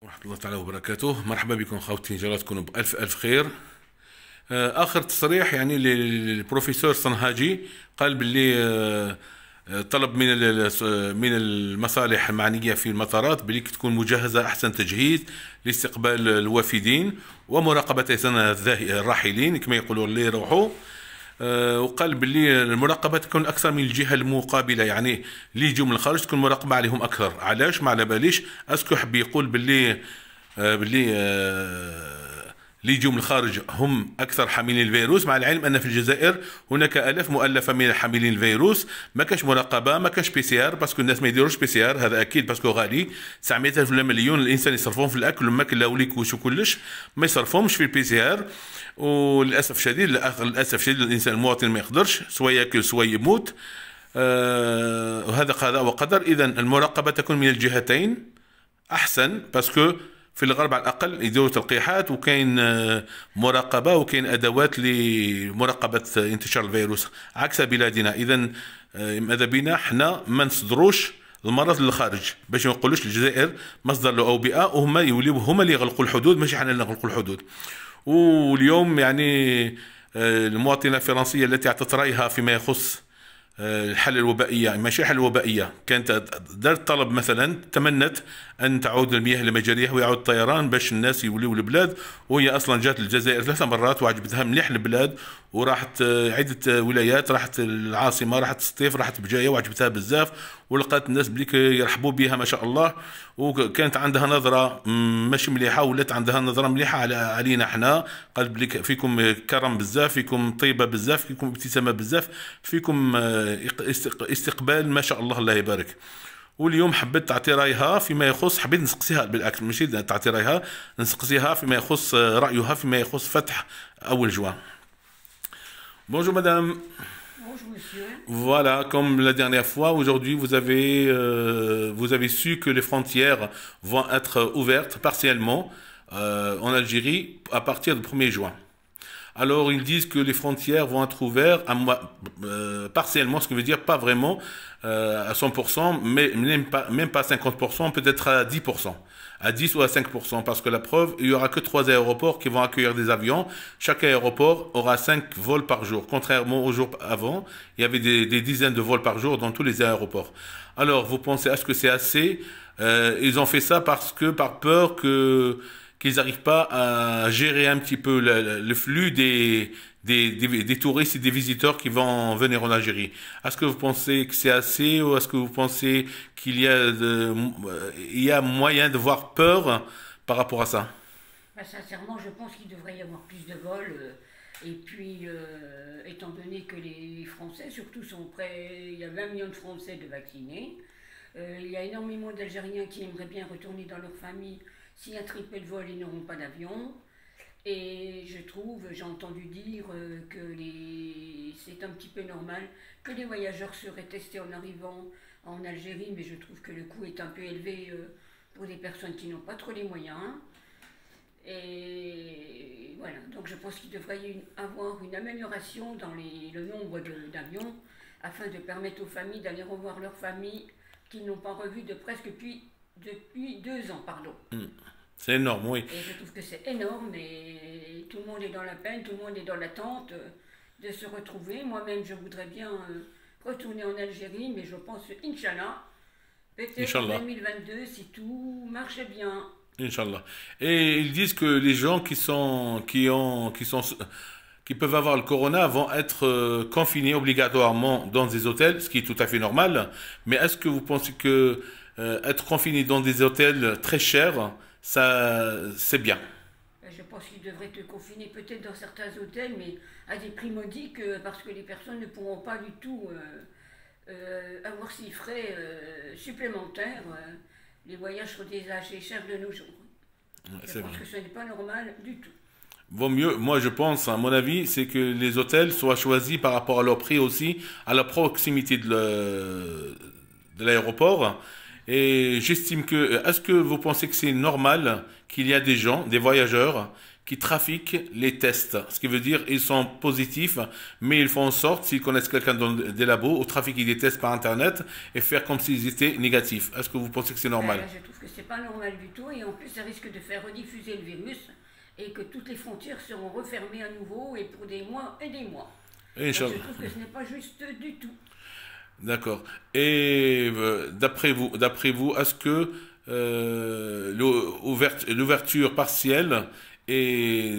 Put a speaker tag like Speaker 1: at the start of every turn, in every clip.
Speaker 1: ورحمة الله تعالى وبركاته. مرحبا بكم خوتي، ان شاء الله تكونوا بألف ألف خير. آخر تصريح يعني للبروفيسور صنهاجي قال باللي طلب من المصالح المعنية في المطارات باللي تكون مجهزة أحسن تجهيز لاستقبال الوافدين ومراقبة الراحلين كما يقولوا اللي يروحوا. وقال باللي المراقبة تكون أكثر من الجهة المقابلة، يعني اللي يجوا من الخارج تكون مراقبة عليهم أكثر. علاش؟ ما على باليش اسكو حب يقول باللي اللي يجوا من الخارج هم اكثر حاملين الفيروس، مع العلم ان في الجزائر هناك الاف مؤلفه من حاملين الفيروس. ما كاش مراقبه، ما كاش بي سي ار، باسكو الناس ما يديروش بي سي ار، هذا اكيد باسكو غالي. 900 الف ولا مليون الانسان يصرفون في الاكل والماكله وليكوش وكلش، ما يصرفهمش في البي سي ار. وللاسف الشديد الانسان المواطن ما يقدرش سوا ياكل سوا يموت. وهذا قضاء وقدر. اذا المراقبه تكون من الجهتين احسن، باسكو في الغرب على الاقل يديروا تلقيحات وكاين مراقبه وكاين ادوات لمراقبه انتشار الفيروس عكس بلادنا. اذا ماذا بينا حنا ما نصدروش المرض للخارج باش ما نقولوش الجزائر مصدر للاوبئه، وهما يوليو هما اللي يغلقوا الحدود ماشي حنا اللي نغلقوا الحدود. واليوم يعني المواطنه الفرنسيه التي اعطت رايها فيما يخص الحالة الوبائية، ماشي حالة وبائية، كانت دارت طلب مثلا، تمنت أن تعود المياه لمجاريها ويعود الطيران باش الناس يوليو البلاد. وهي أصلا جات للجزائر 3 مرات وعجبتها مليح البلاد، وراحت عدة ولايات، راحت العاصمة، راحت سطيف، راحت بجاية وعجبتها بزاف، ولقات الناس بليك يرحبوا بها ما شاء الله. وكانت عندها نظرة ماشي مليحة، ولات عندها نظرة مليحة علينا احنا. قالت بليك فيكم كرم بزاف، فيكم طيبة بزاف، فيكم ابتسامة بزاف، فيكم استقبال ما شاء الله، الله يبارك. واليوم حبيت تعطي رايها فيما يخص، حبيت نسقسيها بالعكس ماشي تعطي رايها، نسقسيها فيما يخص رأيها فيما يخص فتح أول جوان. Bonjour madame.
Speaker 2: Bonjour monsieur.
Speaker 1: Voilà, comme la dernière fois, aujourd'hui vous avez su que les frontières vont être ouvertes partiellement en Algérie à partir du 1er juin. Alors ils disent que les frontières vont être ouvertes partiellement, ce qui veut dire pas vraiment à 100%, mais même pas 50%, peut-être à 10%. À 10 ou à 5%, parce que la preuve, il n'y aura que 3 aéroports qui vont accueillir des avions. Chaque aéroport aura 5 vols par jour, contrairement aux jours avant, il y avait des dizaines de vols par jour dans tous les aéroports. Alors, vous pensez, est-ce que c'est assez? Ils ont fait ça parce que, par peur qu'ils n'arrivent pas à gérer un petit peu le flux des touristes et des visiteurs qui vont venir en Algérie. Est-ce que vous pensez que c'est assez, ou est-ce que vous pensez qu'il y a moyen de voir peur par rapport à ça?
Speaker 2: Bah, sincèrement, je pense qu'il devrait y avoir plus de vols. Et puis, étant donné que les Français, surtout, sont prêts, il y a 20 millions de Français de vaccinés. Il y a énormément d'Algériens qui aimeraient bien retourner dans leur famille. S'il y a très peu de vols, ils n'auront pas d'avion. Et je trouve, j'ai entendu dire que c'est un petit peu normal que les voyageurs seraient testés en arrivant en Algérie, mais je trouve que le coût est un peu élevé pour des personnes qui n'ont pas trop les moyens. Et voilà, donc je pense qu'il devrait y avoir une amélioration dans le nombre d'avions afin de permettre aux familles d'aller revoir leurs familles qu'ils n'ont pas revues de presque depuis 2 ans, pardon.
Speaker 1: C'est énorme, oui.
Speaker 2: Et je trouve que c'est énorme et tout le monde est dans la peine, tout le monde est dans l'attente de se retrouver. Moi-même, je voudrais bien retourner en Algérie, mais je pense, Inch'Allah, peut-être en 2022, si tout marche bien.
Speaker 1: Inch'Allah. Et ils disent que les gens qui peuvent avoir le corona vont être confinés obligatoirement dans des hôtels, ce qui est tout à fait normal. Mais est-ce que vous pensez que être confiné dans des hôtels très chers, ça, c'est bien?
Speaker 2: Je pense qu'ils devraient te confiner peut-être dans certains hôtels, mais à des prix modiques, parce que les personnes ne pourront pas du tout avoir ces frais supplémentaires. Les voyages sont déjà assez chers de nos jours. Je pense que ce n'est pas normal du tout.
Speaker 1: Vaut mieux, moi je pense, à mon avis, c'est que les hôtels soient choisis par rapport à leur prix aussi, à la proximité de l'aéroport. Et j'estime que, est-ce que vous pensez que c'est normal qu'il y a des gens, des voyageurs, qui trafiquent les tests. Ce qui veut dire ils sont positifs, mais ils font en sorte, s'ils connaissent quelqu'un dans des labos, ou trafiquer des tests par Internet et faire comme s'ils étaient négatifs. Est-ce que vous pensez que c'est normal?
Speaker 2: Je trouve que c'est pas normal du tout et en plus ça risque de faire rediffuser le virus et que toutes les frontières seront refermées à nouveau et pour des mois et des mois. Donc, je trouve que ce n'est pas juste du tout.
Speaker 1: D'accord. Et d'après vous, est-ce que l'ouverture partielle est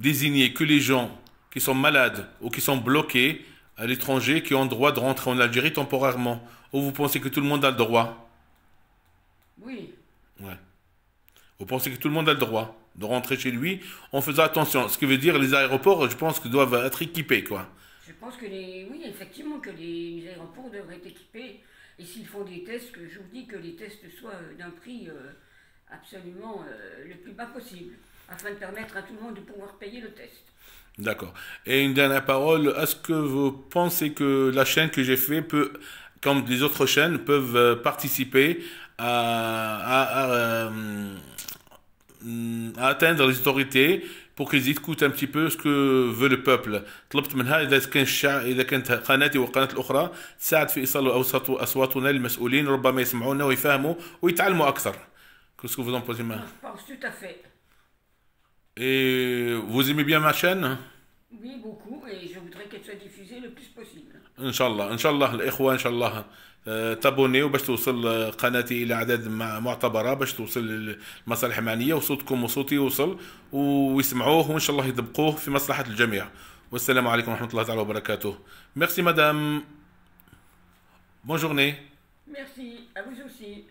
Speaker 1: désignée que les gens qui sont malades ou qui sont bloqués à l'étranger qui ont le droit de rentrer en Algérie temporairement? Ou vous pensez que tout le monde a le droit?
Speaker 2: Oui.
Speaker 1: Ouais. Vous pensez que tout le monde a le droit de rentrer chez lui en faisant attention. Ce qui veut dire les aéroports, je pense, que doivent être équipés, quoi.
Speaker 2: Je pense que oui, effectivement, que les aéroports devraient être équipés. Et s'ils font des tests, que je vous dis que les tests soient d'un prix absolument le plus bas possible, afin de permettre à tout le monde de pouvoir payer le test.
Speaker 1: D'accord. Et une dernière parole, est-ce que vous pensez que la chaîne que j'ai fait peut, comme les autres chaînes, peuvent participer à atteindre les autorités pour qu'ils écoutent un petit peu ce que veut le peuple. طلبت منها إذا كانت قناتي والقناة الأخرى تساعد في إيصال أصواتنا للمسؤولين ربما يسمعونا ويفهموا ويتعلموا أكثر. Qu'est-ce que vous en pensez,
Speaker 2: Je pense tout à fait.
Speaker 1: Et vous aimez bien ma chaîne?
Speaker 2: Oui, beaucoup, et je voudrais qu'elle soit diffusée le plus possible.
Speaker 1: ان شاء الله ان شاء الله الاخوه ان شاء الله تابونيو باش توصل قناتي الى اعداد معتبره باش توصل لمصالح معنيه وصوتكم وصوتي يوصل ويسمعوه وان شاء الله يطبقوه في مصلحه الجميع. والسلام عليكم ورحمه الله تعالى وبركاته. ميرسي مدام. بون جورني.
Speaker 2: Merci, à vous aussi.